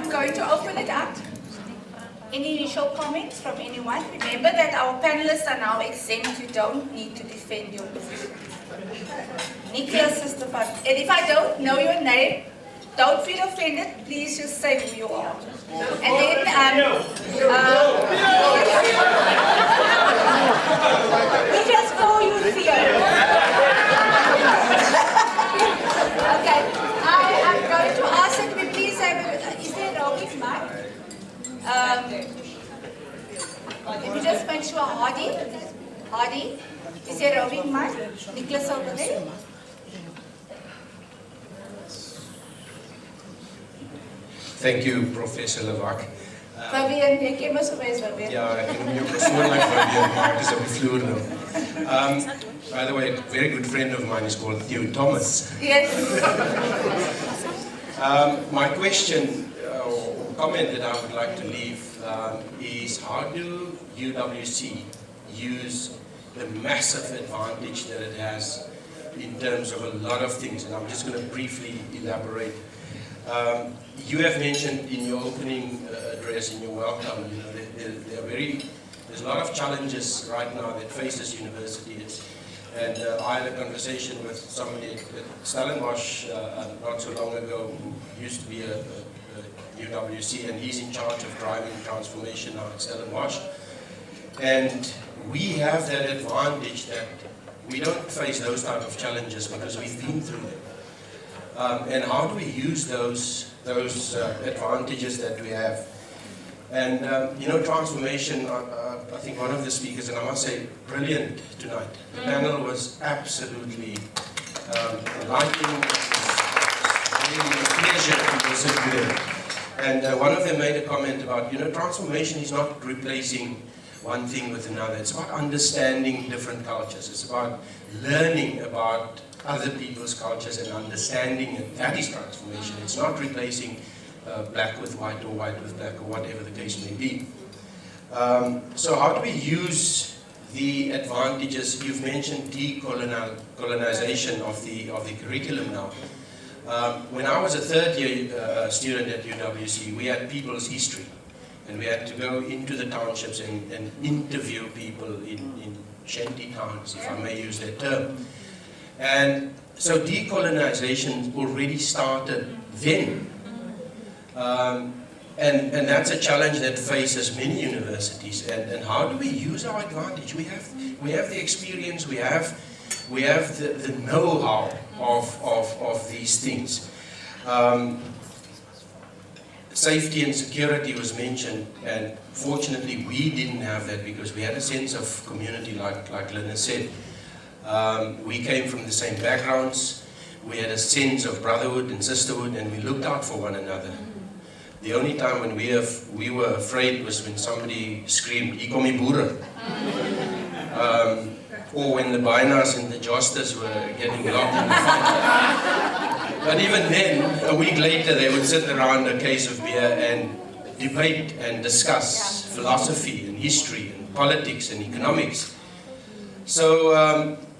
I'm going to open it up. Any initial comments from anyone? Remember that our panelists are now exempt. You don't need to defend your position. Nicholas is the first. And if I don't know your name, don't feel offended. Please just say who you are. And then, we just call you Theo. Okay. I am going to ask that we please have, is there a roving mic? Let me just make sure, Hardy, is there a roving mic? Nicholas over there? Thank you, Professor Levak. Fabian, jy ken my so baie, Fabian. Ja, ek ken jou persoonlik Fabian, maar ek is op die vloer nou. By the way, a very good friend of mine is called Theo Thomas. Yes. My question or comment that I would like to leave is how do UWC use the massive advantage that it has in terms of a lot of things, and I'm just going to briefly elaborate. You have mentioned in your opening address, in your welcome, you know, there's a lot of challenges right now that faces universities. And I had a conversation with somebody at Stellenbosch not so long ago who used to be a UWC, and he's in charge of driving transformation now at Stellenbosch. And we have that advantage that we don't face those type of challenges because we've been through them. And how do we use those advantages that we have? And you know, transformation, I think one of the speakers, and I must say, brilliant tonight. The panel was absolutely enlightening. It was really a pleasure to listen to them. And one of them made a comment about, you know, transformation is not replacing one thing with another. It's about understanding different cultures. It's about learning about other people's cultures and understanding it. That is transformation. It's not replacing black with white or white with black or whatever the case may be. So how do we use the advantages? You've mentioned decolonization of the curriculum now. When I was a third year student at UWC, we had people's history. And we had to go into the townships and interview people in shanty towns, if I may use that term. And so decolonization already started then. And that's a challenge that faces many universities. And how do we use our advantage? We have the experience, we have the know-how of these things. Safety and security was mentioned, and fortunately we didn't have that because we had a sense of community, like Lynn said. We came from the same backgrounds, we had a sense of brotherhood and sisterhood, and we looked out for one another. The only time when we were afraid was when somebody screamed, "Hier kom die boere." Or when the Bainas and the Josters were getting locked in the fight. But even then, a week later, they would sit around a case of beer and debate and discuss philosophy and history and politics and economics. So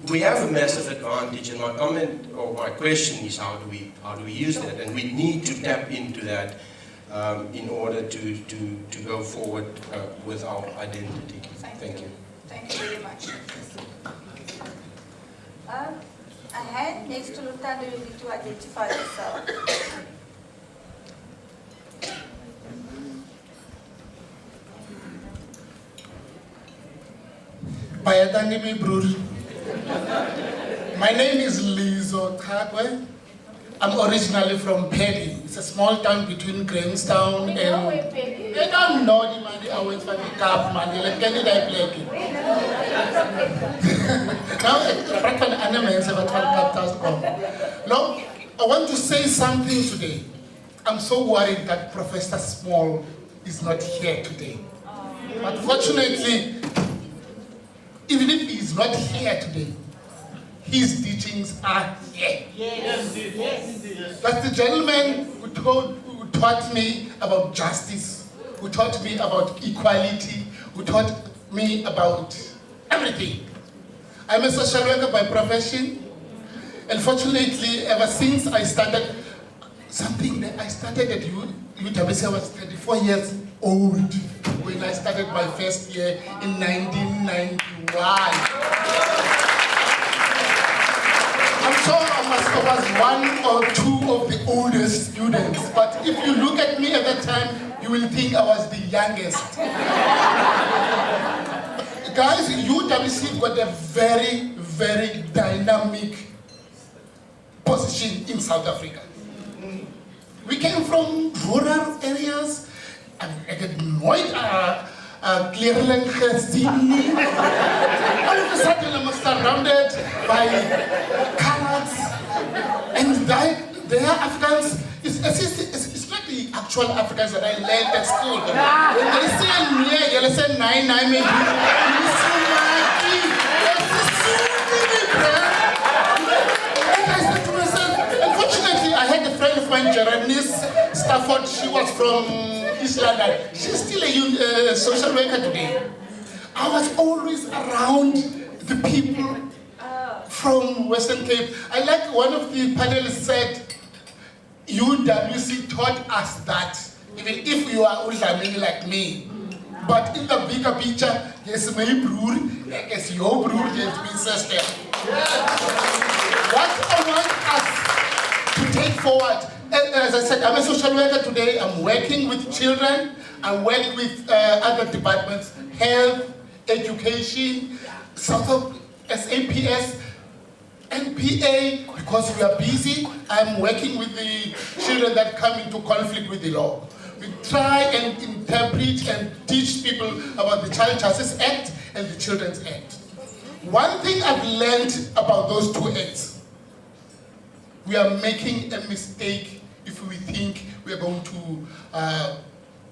we have a massive advantage, and my comment or my question is how do we use that? And we need to tap into that in order to go forward with our identity. Thank you. Thank you very much. A hand next to Lutando, you need to identify yourself. My name is Lizo Tagwe. I'm originally from Paddy. It's a small town between Grahamstown and... I don't know the money, I went for the Cap money, like any day play. Now, I want to say something today. I'm so worried that Professor Small is not here today. But fortunately, even if he is not here today, his teachings are here. Yes. That's the gentleman who taught me about justice, who taught me about equality, who taught me about everything. I'm a social worker by profession, and fortunately, ever since I started, something that I started at UWC. I was 34 years old when I started my first year in 1991. I'm sure I was one or two of the oldest students, but if you look at me at that time, you will think I was the youngest. Guys, UWC got a very, very dynamic position in South Africa. We came from rural areas, and I get nooit clearly gezien. All of a sudden I'm surrounded by colors, and they are Africans. It's not the actual Africans that I learned at school. When they say near, they say nine, maybe. Unfortunately, I had a friend of mine, Jeremiah Stafford. She was from East London. She's still a social worker today. I was always around the people from Western Cape. I like one of the panelists said, UWC taught us that even if you are Udlamini like me, but in the bigger picture, yes, my brother, yes, your brother, yes, my sister. What I want us to take forward, as I said, I'm a social worker today. I'm working with children. I work with other departments, health, education, sort of SAPS, NPA, because we are busy. I'm working with the children that come into conflict with the law. We try and interpret and teach people about the Child Justice Act and the Children's Act. One thing I've learned about those two acts, we are making a mistake if we think we are going to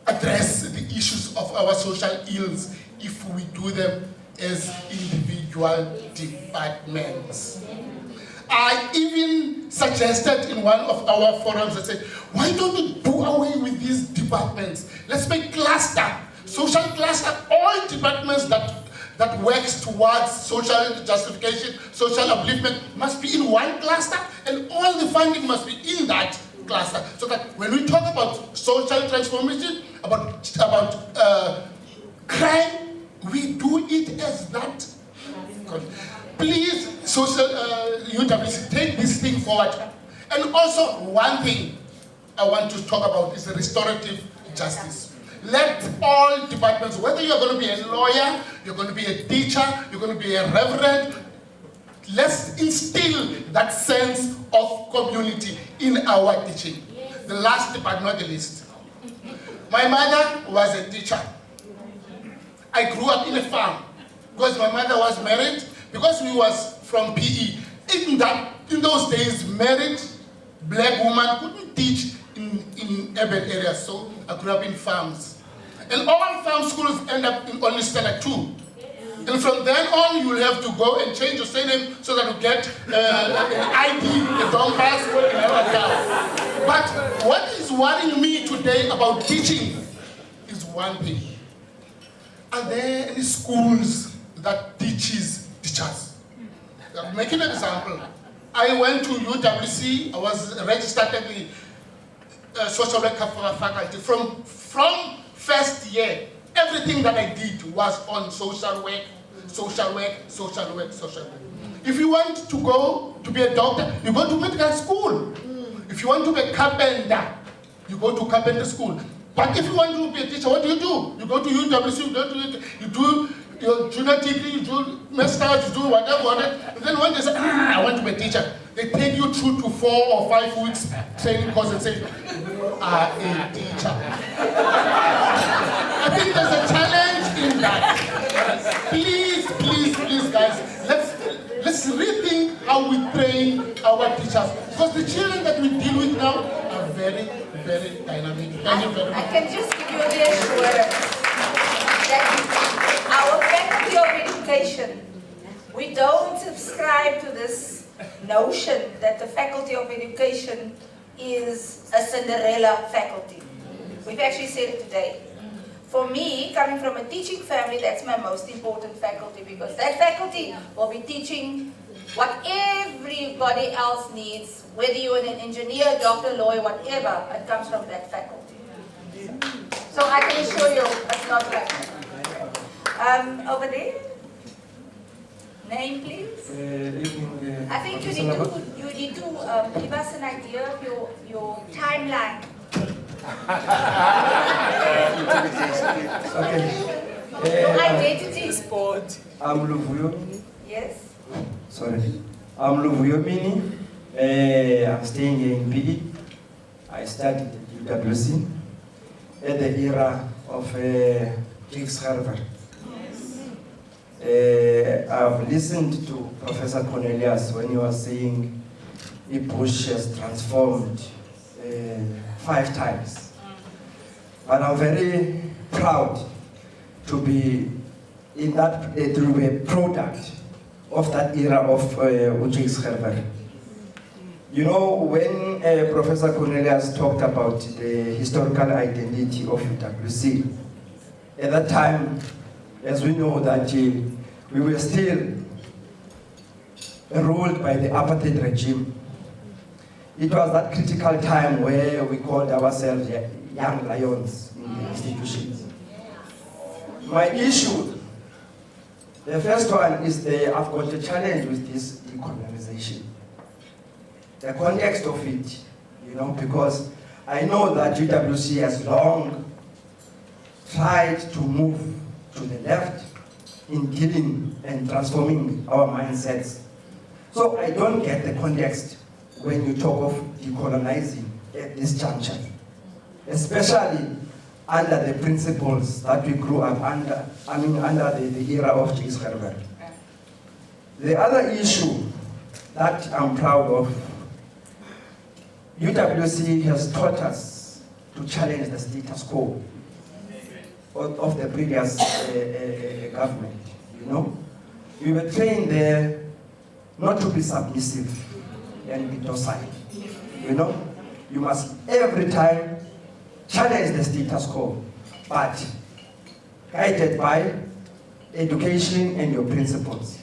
address the issues of our social ills if we do them as individual departments. I even suggested in one of our forums, I said, why don't we do away with these departments? Let's make cluster, social cluster, all departments that works towards social justification, social upliftment must be in one cluster, and all the funding must be in that cluster. So that when we talk about social transformation, about crime, we do it as that. Please, UWC, take this thing forward. And also, one thing I want to talk about is restorative justice. Let all departments, whether you're going to be a lawyer, you're going to be a teacher, you're going to be a reverend, let's instill that sense of community in our teaching. The last but not the least. My mother was a teacher. I grew up in a farm because my mother was married, because we was from PE. In those days, married black woman couldn't teach in urban areas, so I grew up in farms. And all farm schools end up in only standard 2. And from then on, you will have to go and change your surname so that you get an ID, a dog pass, and all that. But what is worrying me today about teaching is one thing. Are there any schools that teaches teachers? I'm making an example. I went to UWC. I was registered at the social work faculty. From first year, everything that I did was on social work, social work, social work, social work. If you want to go to be a doctor, you go to medical school. If you want to be a carpenter, you go to carpenter school. But if you want to be a teacher, what do? You go to UWC, you do your junior degree, you do master's, you do whatever, and then when they say, I want to be a teacher, they take you through to 4 or 5 weeks training course and say, you are a teacher. I think there's a challenge in that. Please, guys, let's rethink how we train our teachers. Because the children that we deal with now are very, very dynamic. Thank you very much. I can just give you a reassurance that our faculty of education, we don't subscribe to this notion that the faculty of education is a Cinderella faculty. We've actually said it today. For me, coming from a teaching family, that's my most important faculty, because that faculty will be teaching what everybody else needs Whether you're an engineer, doctor, lawyer, whatever, it comes from that faculty. So I can assure you, it's not like that. Over there. Name, please. I think you need to give us an idea of your timeline. Okay. Your identity. Sport. I'm Luvuyomini. Yes. Sorry. I'm Luvuyomini. I'm staying here in PE. I studied at UWC at the era of Jigs Harvard. I've listened to Professor Cornelius when he was saying Bush has transformed 5 times. But I'm very proud to be in that, to be a product of that era of Jigs Harvard. You know, when Professor Cornelius talked about the historical identity of UWC, at that time, as we know that we were still ruled by the apartheid regime. It was that critical time where we called ourselves young lions in the institutions. My issue, the first one is I've got a challenge with this decolonization. The context of it, you know, because I know that UWC has long tried to move to the left in dealing and transforming our mindsets. So I don't get the context when you talk of decolonizing at this juncture, especially under the principles that we grew up under, under the era of Jigs Harvard. The other issue that I'm proud of, UWC has taught us to challenge the status quo of the previous government, you know. We were trained there not to be submissive and be docile, you know. You must every time challenge the status quo, but guided by education and your principles.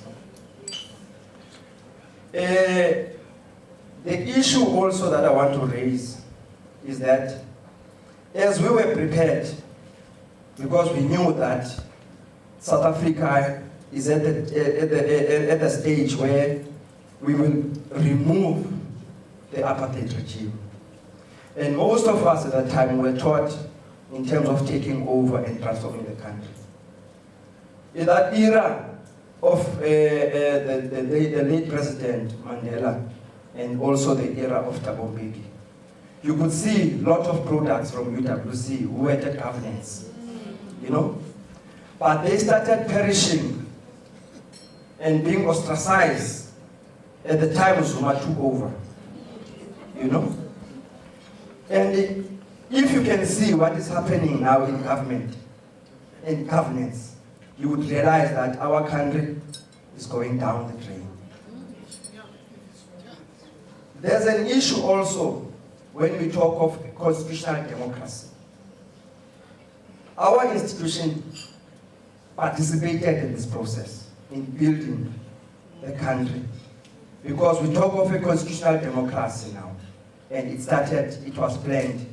The issue also that I want to raise is that as we were prepared, because we knew that South Africa is at the stage where we will remove the apartheid regime. And most of us at that time were taught in terms of taking over and transforming the country. In that era of the late President Mandela and also the era of Thabo Mbeki, you could see a lot of products from UWC who were at governance, you know, but they started perishing and being ostracized at the time Zuma took over, you know. And if you can see what is happening now in government and governance, you would realize that our country is going down the drain. There's an issue also when we talk of constitutional democracy. Our institution participated in this process, in building the country, because we talk of a constitutional democracy now, and it was planned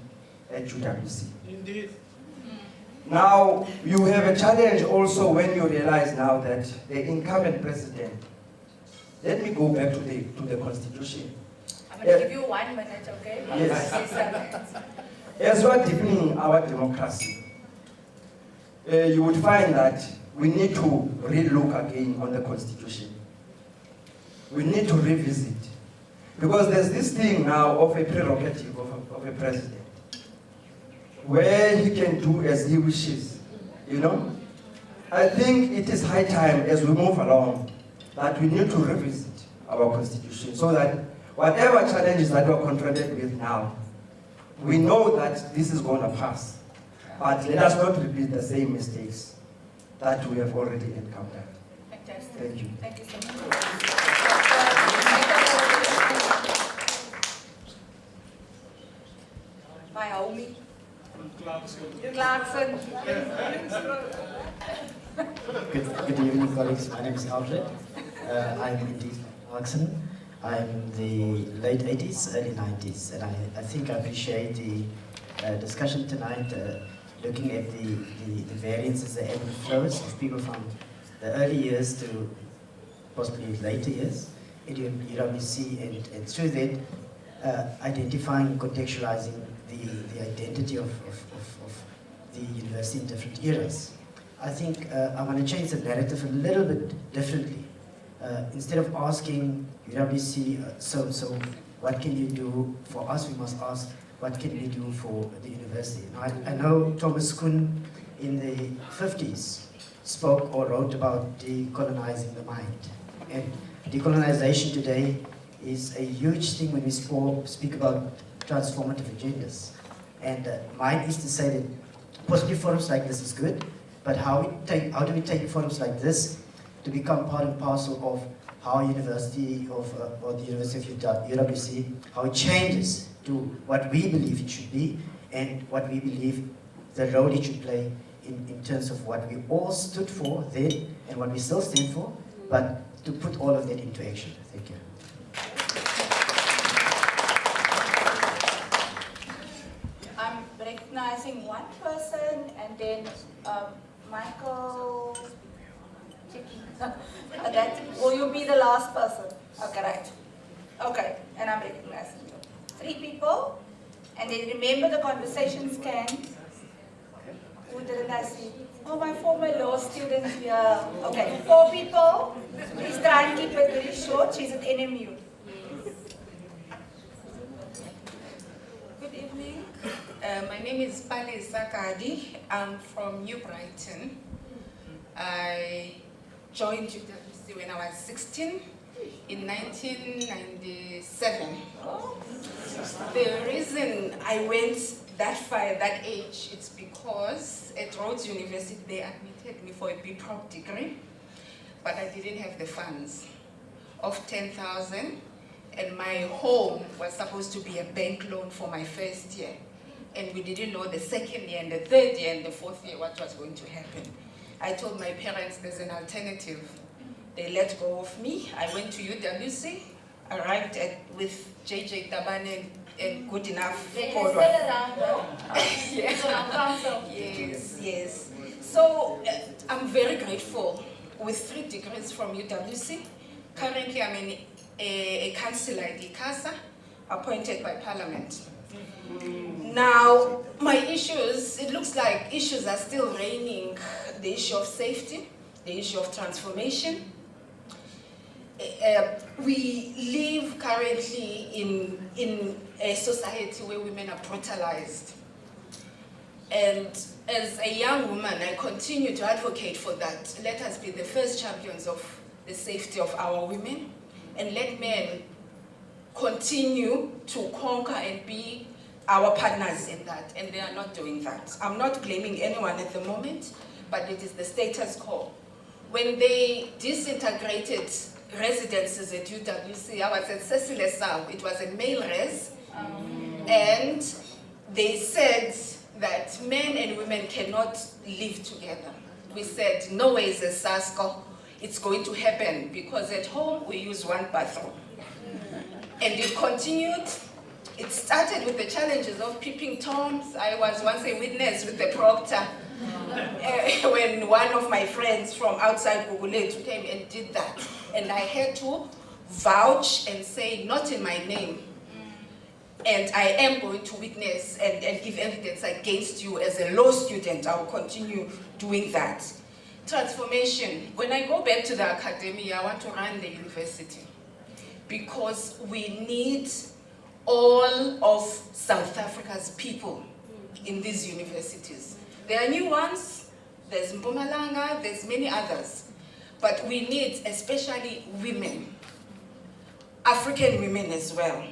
at UWC. Indeed. Now, you have a challenge also when you realize now that the incumbent president, let me go back to the constitution. I'm going to give you 1 minute, okay? Yes. As we are deepening our democracy, you would find that we need to re-look again on the constitution. We need to revisit. Because there's this thing now of a prerogative of a president, where he can do as he wishes, you know. I think it is high time as we move along that we need to revisit our constitution so that whatever challenges that we're confronted with now, we know that this is going to pass. But let us not repeat the same mistakes that we have already encountered. Fantastic. Thank you. Thank you so much. My homie. Clarkson. Good evening, colleagues. My name is Alfred. I'm indeed Clarkson. I'm in the late 80s, early 90s, and I think I appreciate the discussion tonight, looking at the variances, the ebb and flows of people from the early years to possibly later years in UWC, and through that, identifying and contextualizing the identity of the university in different eras. I think I want to change the narrative a little bit differently. Instead of asking UWC, so what can you do for us, we must ask, what can we do for the university? Now, I know Thomas Kuhn in the 50s spoke or wrote about decolonizing the mind. And decolonization today is a huge thing when we speak about transformative agendas. And mine is to say that possibly forums like this is good, but how do we take forums like this to become part and parcel of how University of, or the University of UWC, how it changes to what we believe it should be and what we believe the role it should play in terms of what we all stood for then and what we still stand for, but to put all of that into action. Thank you. I'm recognizing one person, and then Michael. Will you be the last person? Okay, right. Okay, and I'm recognizing you. 3 people, and then remember the conversations can. Who didn't I see? Oh, my former law student here. Okay, 4 people. Please try and keep it very short. She's at NMU. Good evening. My name is Pali Sakadi. I'm from New Brighton. I joined UWC when I was 16 in 1997. The reason I went that far at that age is because at Rhodes University they admitted me for a B.Proc degree, but I didn't have the funds of 10,000, and my home was supposed to be a bank loan for my first year, and we didn't know the second year and the third year and the fourth year what was going to happen. I told my parents there's an alternative. They let go of me. I went to UWC, arrived with JJ Tabane and good enough. They're still around, though. Yes. So I'm very grateful. With 3 degrees from UWC, currently I'm a councillor at ICASA, appointed by Parliament. Now, my issues, it looks like issues are still reigning. The issue of safety, the issue of transformation. We live currently in a society where women are brutalized. And as a young woman, I continue to advocate for that. Let us be the first champions of the safety of our women, and let men continue to conquer and be our partners in that, and they are not doing that. I'm not blaming anyone at the moment, but it is the status quo. When they disintegrated residences at UWC, I was at Cecil Esau, it was a male res, and they said that men and women cannot live together. We said, no way is a SASCO, it's going to happen, because at home we use 1 bathroom. And it continued. It started with the challenges of peeping toms. I was once a witness with the proctor when one of my friends from outside Guguletu came and did that. And I had to vouch and say, not in my name. And I am going to witness and give evidence against you as a law student. I will continue doing that. Transformation. When I go back to the academy, I want to run the university, because we need all of South Africa's people in these universities. There are new ones, there's Mpumalanga, there's many others, but we need especially women, African women as well.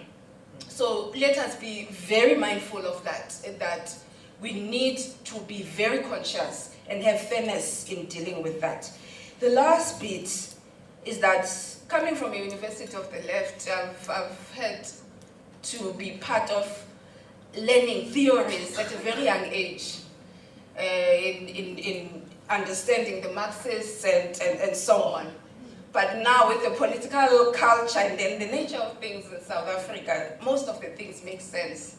So let us be very mindful of that we need to be very conscious and have fairness in dealing with that. The last bit is that coming from a university of the left, I've had to be part of learning theories at a very young age, in understanding the Marxists and so on. But now with the political culture and then the nature of things in South Africa, most of the things make sense.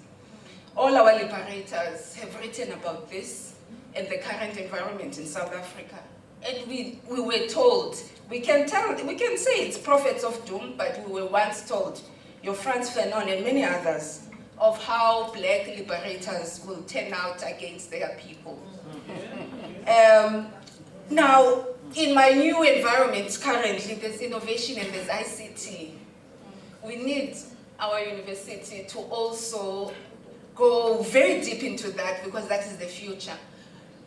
All our liberators have written about this and the current environment in South Africa. And we were told, we can say it's prophets of doom, but we were once told, your Frantz Fanon and many others, of how black liberators will turn out against their people. Now, in my new environment currently, there's innovation and there's ICT. We need our university to also go very deep into that because that is the future.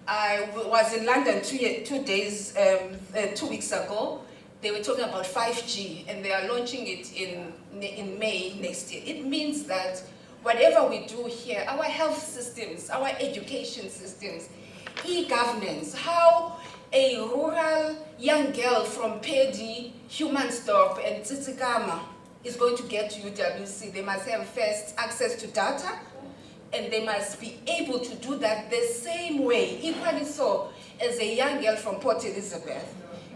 I was in London 2 weeks ago. They were talking about 5G and they are launching it in May next year. It means that whatever we do here, our health systems, our education systems, e-governance, how a rural young girl from Pedi, Humansdorp and Tsitsikamma is going to get to UWC. They must have first access to data and they must be able to do that the same way, equally so, as a young girl from Port Elizabeth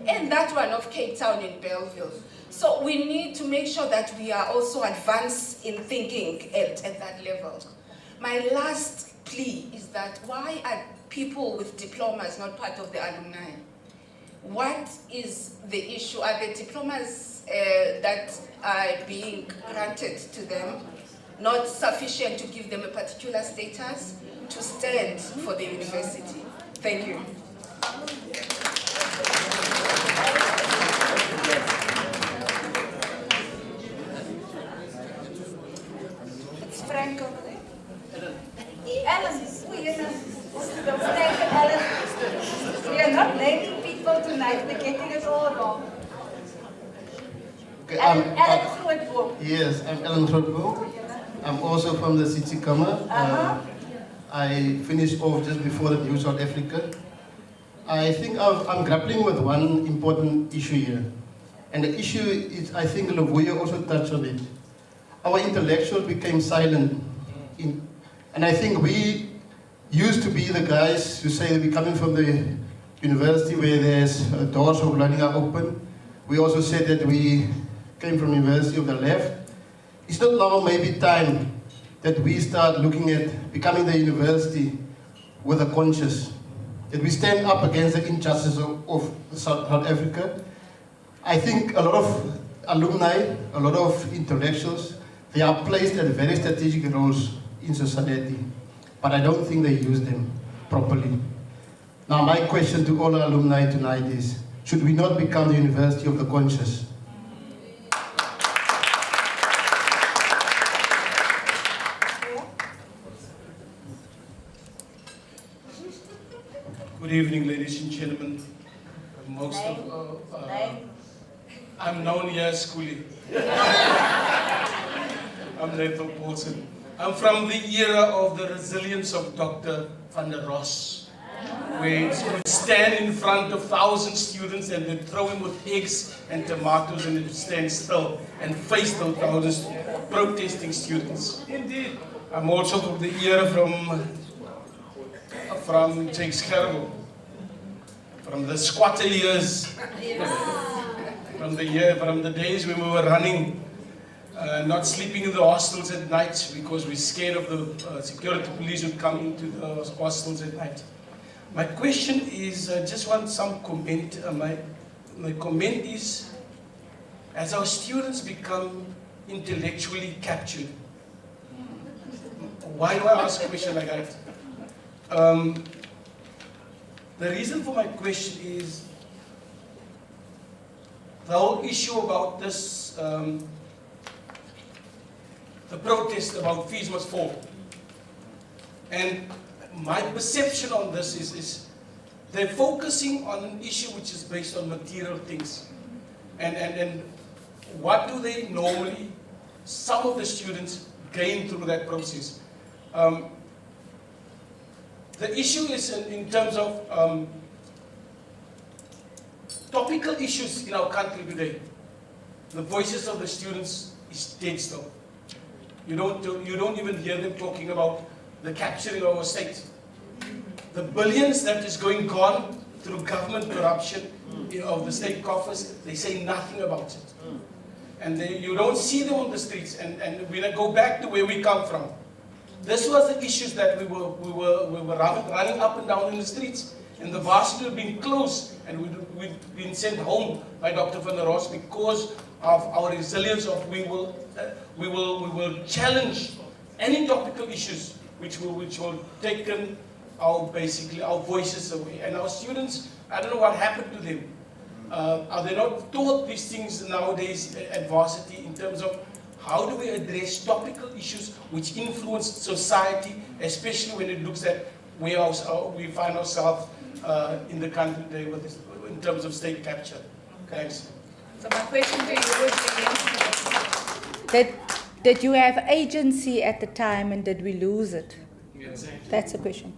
and that one of Cape Town in Belleville. So we need to make sure that we are also advanced in thinking at that level. My last plea is that why are people with diplomas not part of the alumni? What is the issue? Are the diplomas that are being granted to them not sufficient to give them a particular status to stand for the university? Thank you. It's Frank over there. Ellen, Ellen. We are not blaming people tonight, we're getting it all wrong. Okay, Ellen Grootboom. yes, I'm Ellen Grootboom. I'm also from the city Kamma. I finished off just before the New South Africa. I think I'm grappling with one important issue here. And the issue is, I think Luvuyo also touched on it. Our intellectuals became silent. And I think we used to be the guys who say that we're coming from the university where there's doors of learning are open. We also said that we came from University of the Left. It's not now maybe time that we start looking at becoming the university with a conscience, that we stand up against the injustice of South Africa. I think a lot of alumni, a lot of intellectuals, they are placed at very strategic roles in society, but I don't think they use them properly. Now my question to all our alumni tonight is, should we not become the university of the conscious? Good evening, ladies and gentlemen. I'm known here as Schoolie. I'm Nathan Paulson. I'm from the era of the resilience of Dr. van der Ross, where he would stand in front of 1,000 students and they'd throw him with eggs and tomatoes and he'd stand still and face those thousands protesting students. Indeed. I'm also from the era from Jake's Carnival, from the squatter years, from the days when we were running, not sleeping in the hostels at night because we're scared of the security police would come into the hostels at night. My question is, I just want some comment. My comment is, as our students become intellectually captured, why do I ask a question like that? The reason for my question is the whole issue about this, the protest about fees must fall. And my perception on this is they're focusing on an issue which is based on material things. And what do they normally, some of the students, gain through that process? The issue is in terms of topical issues in our country today. The voices of the students is dead still. You don't even hear them talking about the capturing of our state. The billions that is going on through government corruption of the state coffers, they say nothing about it. And you don't see them on the streets. And we go back to where we come from. This was the issues that we were running up and down in the streets. And the varsity had been closed, and we'd been sent home by Dr. Van der Ross because of our resilience of we will challenge any topical issues which will take our voices away. And our students, I don't know what happened to them. Are they not taught these things nowadays at varsity in terms of how do we address topical issues which influence society, especially when it looks at where we find ourselves in the country today in terms of state capture? Thanks. So my question to you would be, did you have agency at the time and did we lose it? That's the question.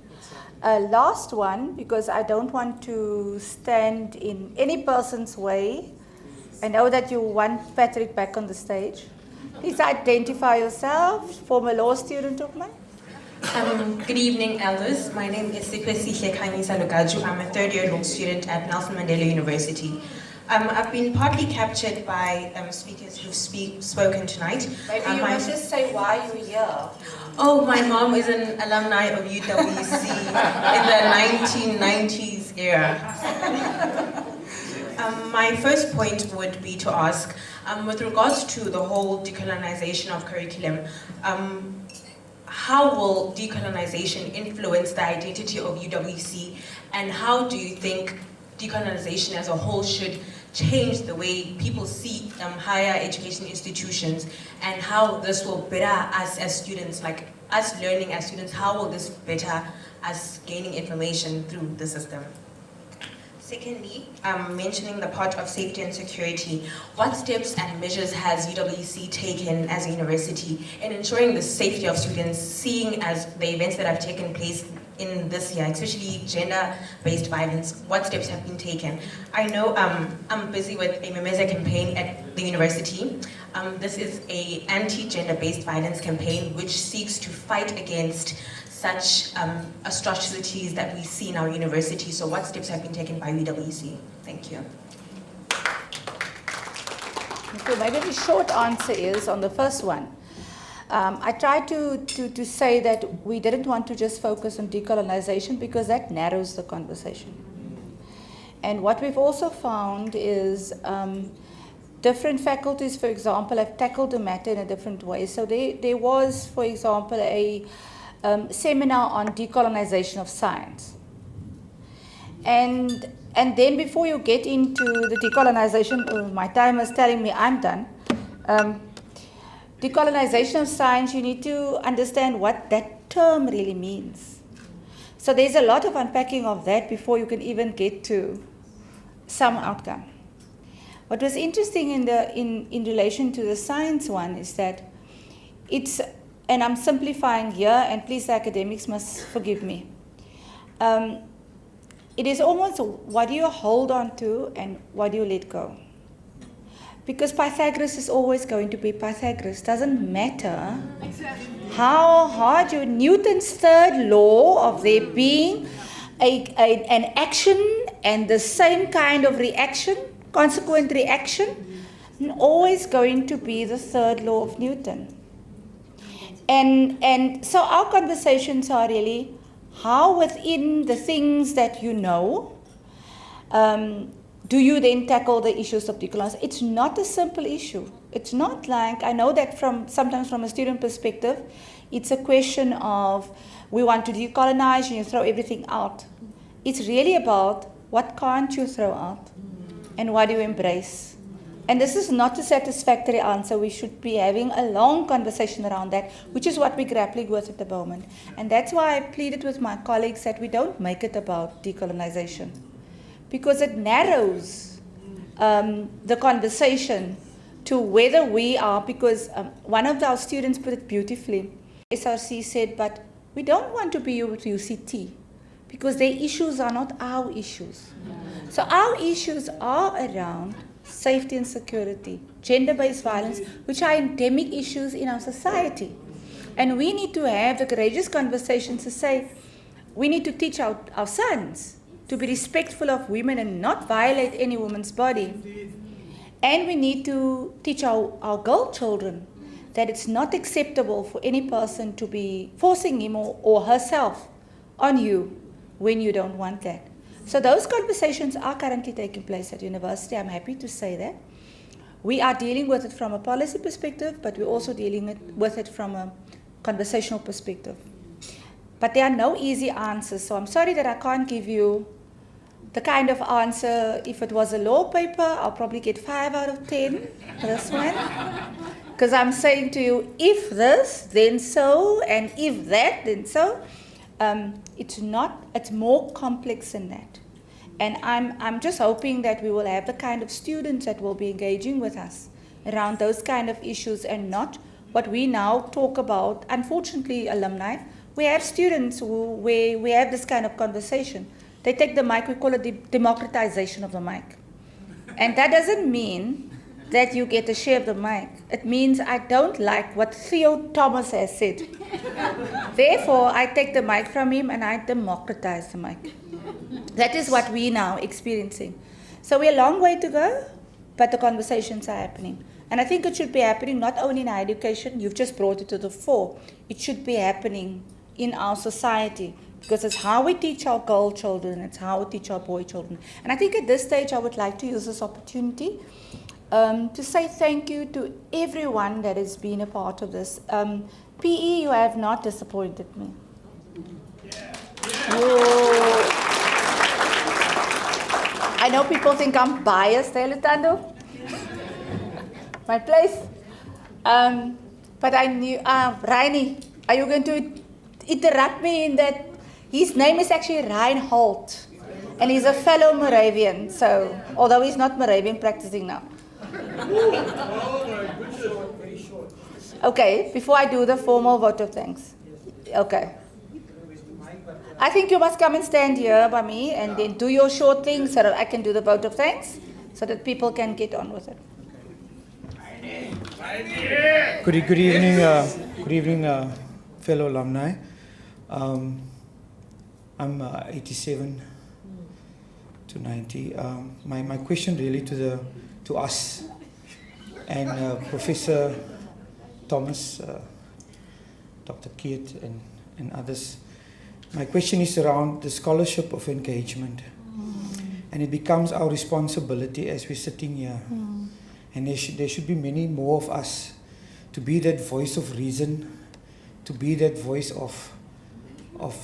Last one, because I don't want to stand in any person's way. I know that you want Patrick back on the stage. Please identify yourself, former law student of mine. Good evening, elders. My name is Sikwesi Hlekanyisa Lugaju. I'm a third-year law student at Nelson Mandela University. I've been partly captured by speakers who've spoken tonight. Maybe you must just say why you're here. Oh, my mom is an alumni of UWC in the 1990s era. My first point would be to ask, with regards to the whole decolonization of curriculum, how will decolonization influence the identity of UWC, and how do you think decolonization as a whole should change the way people see higher education institutions, and how this will better us as students, like us learning as students, how will this better us gaining information through the system? Secondly, mentioning the part of safety and security, what steps and measures has UWC taken as a university in ensuring the safety of students, seeing as the events that have taken place in this year, especially gender-based violence? What steps have been taken? I know I'm busy with a Memeza campaign at the university. This is an anti-gender-based violence campaign which seeks to fight against such atrocities that we see in our university. So what steps have been taken by UWC? Thank you. Okay, maybe the short answer is on the first one. I tried to say that we didn't want to just focus on decolonization because that narrows the conversation. And what we've also found is different faculties, for example, have tackled the matter in a different way. So there was, for example, a seminar on decolonization of science. And then before you get into the decolonization, my timer is telling me I'm done. Decolonization of science, you need to understand what that term really means. So there's a lot of unpacking of that before you can even get to some outcome. What was interesting in relation to the science one is that it's, and I'm simplifying here, and please the academics must forgive me. It is almost what do you hold on to and what do you let go? Because Pythagoras is always going to be Pythagoras. Doesn't matter how hard you, Newton's third law of there being an action and the same kind of reaction, consequent reaction, always going to be the third law of Newton. And so our conversations are really how within the things that you know, do you then tackle the issues of decolonization? It's not a simple issue. It's not like, I know that sometimes from a student perspective, it's a question of we want to decolonize and you throw everything out. It's really about what can't you throw out and what do you embrace. And this is not a satisfactory answer. We should be having a long conversation around that, which is what we're grappling with at the moment. And that's why I pleaded with my colleagues that we don't make it about decolonization, because it narrows the conversation to whether we are, because one of our students put it beautifully. SRC said, but we don't want to be with UCT because their issues are not our issues. So our issues are around safety and security, gender-based violence, which are endemic issues in our society. And we need to have the courageous conversations to say, we need to teach our sons to be respectful of women and not violate any woman's body. And we need to teach our girl children that it's not acceptable for any person to be forcing him or herself on you when you don't want that. So those conversations are currently taking place at university. I'm happy to say that. We are dealing with it from a policy perspective, but we're also dealing with it from a conversational perspective. But there are no easy answers, so I'm sorry that I can't give you the kind of answer. If it was a law paper, I'll probably get 5 out of 10 for this one. Because I'm saying to you, if this, then so, and if that, then so. It's more complex than that. And I'm just hoping that we will have the kind of students that will be engaging with us around those kind of issues and not what we now talk about. Unfortunately, alumni, we have students where we have this kind of conversation. They take the mic, we call it democratization of the mic. And that doesn't mean that you get a share of the mic. It means I don't like what Theo Thomas has said. Therefore, I take the mic from him and I democratize the mic. That is what we now experiencing. So we're a long way to go, but the conversations are happening. And I think it should be happening not only in higher education, you've just brought it to the fore. It should be happening in our society, because it's how we teach our girl children, it's how we teach our boy children. And I think at this stage I would like to use this opportunity to say thank you to everyone that has been a part of this. PE, you have not disappointed me. I know people think I'm biased, eh, Lutando? My place. But I knew, Reini, are you going to interrupt me in that? His name is actually Reinhold, and he's a fellow Moravian, so, although he's not Moravian practicing now. Okay, before I do the formal vote of thanks. Okay. I think you must come and stand here by me and then do your short thing so that I can do the vote of thanks so that people can get on with it. Good evening, fellow alumni. I'm 87 to 90. My question really to us and Professor Thomas, Dr. Keith and others. My question is around the scholarship of engagement. And it becomes our responsibility as we're sitting here. And there should be many more of us to be that voice of reason, to be that voice of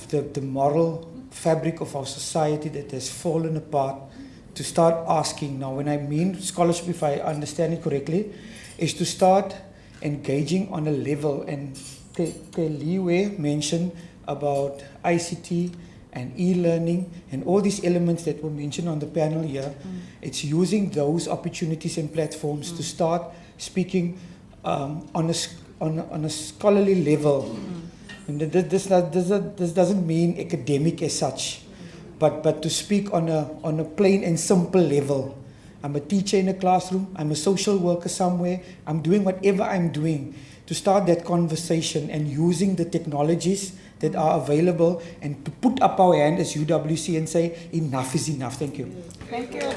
the moral fabric of our society that has fallen apart, to start asking. Now, when I mean scholarship, if I understand it correctly, is to start engaging on a level, and Leeway mentioned about ICT and e-learning and all these elements that were mentioned on the panel here. It's using those opportunities and platforms to start speaking on a scholarly level. And this doesn't mean academic as such, but to speak on a plain and simple level. I'm a teacher in a classroom, I'm a social worker somewhere, I'm doing whatever I'm doing to start that conversation and using the technologies that are available and to put up our hand as UWC and say, enough is enough. Thank you. Thank you.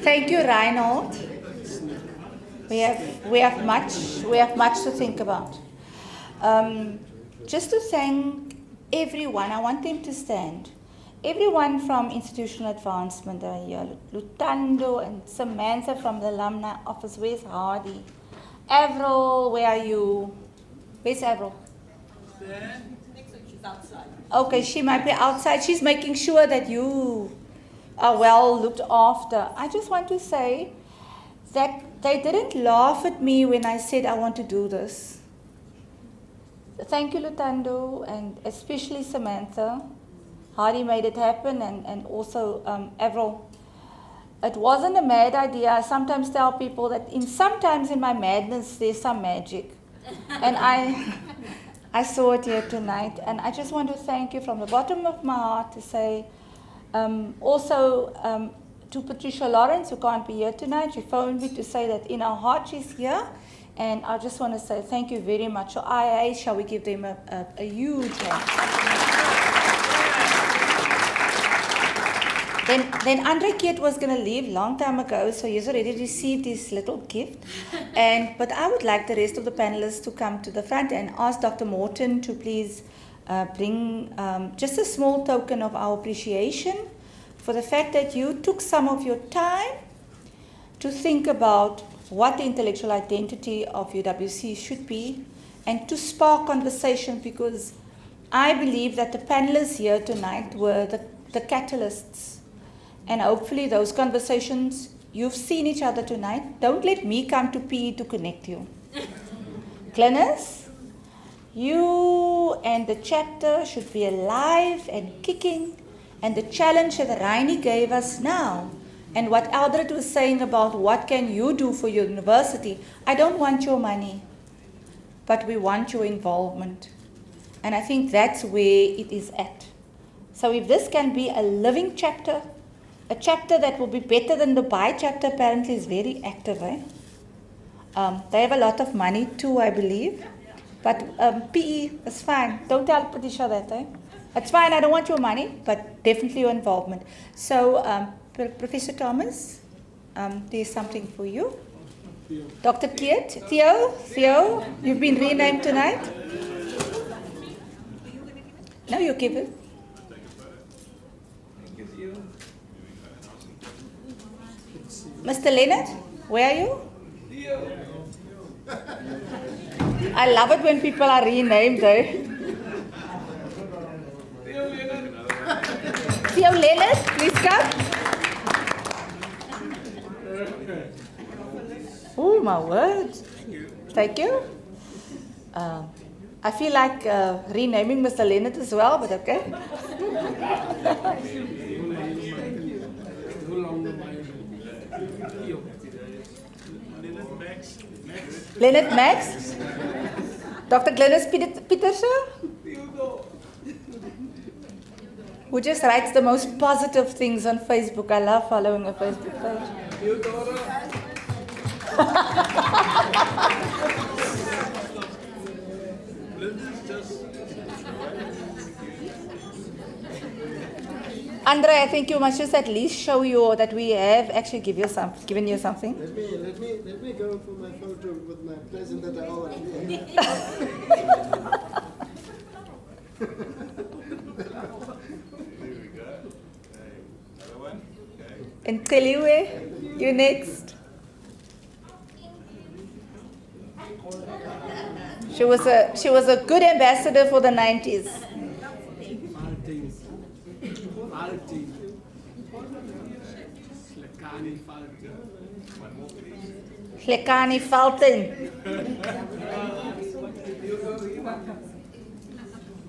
Thank you, Reinhold. We have much to think about. Just to thank everyone, I want them to stand. Everyone from Institutional Advancement are here. Lutando and Samantha from the Alumni Office. Where's Hardy? Avril, where are you? Where's Avril? Next week she's outside. Okay, she might be outside. She's making sure that you are well looked after. I just want to say that they didn't laugh at me when I said I want to do this. Thank you, Lutando, and especially Samantha. Hardy made it happen, and also Avril. It wasn't a mad idea. I sometimes tell people that sometimes in my madness there's some magic. And I saw it here tonight, and I just want to thank you from the bottom of my heart to say, also to Patricia Lawrence, who can't be here tonight. She phoned me to say that in her heart she's here, And I just want to say thank you very much. So IA, shall we give them a huge hand? Then Andre Keet was going to leave long time ago, so he's already received his little gift. But I would like the rest of the panelists to come to the front and ask Dr. Morton to please bring just a small token of our appreciation for the fact that you took some of your time to think about what the intellectual identity of UWC should be and to spark conversation, because I believe that the panelists here tonight were the catalysts. And hopefully those conversations, you've seen each other tonight. Don't let me come to PE to connect you. Glynis, you and the chapter should be alive and kicking. And the challenge that Raini gave us now, and what Eldred was saying about what can you do for your university, I don't want your money, but we want your involvement. And I think that's where it is at. So if this can be a living chapter, a chapter that will be better than the Bai chapter apparently is very active. Eh? They have a lot of money too, I believe. But PE is fine. Don't tell Patricia that. Eh? It's fine, I don't want your money, but definitely your involvement. So, Professor Thomas, there's something for you. Dr. Keet, Theo, you've been renamed tonight. No, you give it. Mr. Leonard, where are you? I love it when people are renamed, eh? Theo Leonard, please come. Oh, my word. Thank you. I feel like renaming Mr. Leonard as well, but okay. Leonard Max? Dr. Glynis Petersen? Who just writes the most positive things on Facebook. I love following a Facebook page. Andre, I think you must just at least show you that we have actually given you something. Let me go for my photo with my present that I already And Teliwe, you next. She was a good ambassador for the 90s. Hlekani Falten.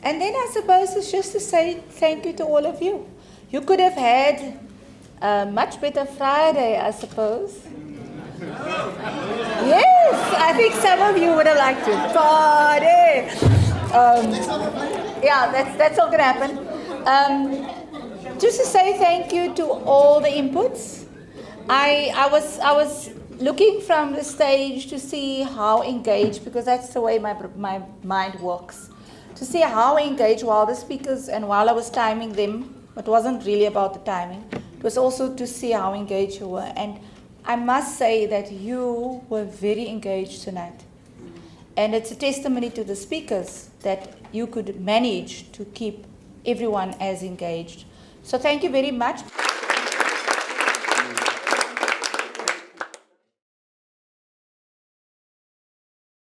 And then I suppose it's just to say thank you to all of you. You could have had a much better Friday, I suppose. Yes, I think some of you would have liked to party. Yeah, that's all gonna happen. Just to say thank you to all the inputs. I was looking from the stage to see how engaged, because that's the way my mind works. To see how engaged while the speakers, and while I was timing them, it wasn't really about the timing. It was also to see how engaged you were. And I must say that you were very engaged tonight. And it's a testimony to the speakers that you could manage to keep everyone as engaged. So thank you very much.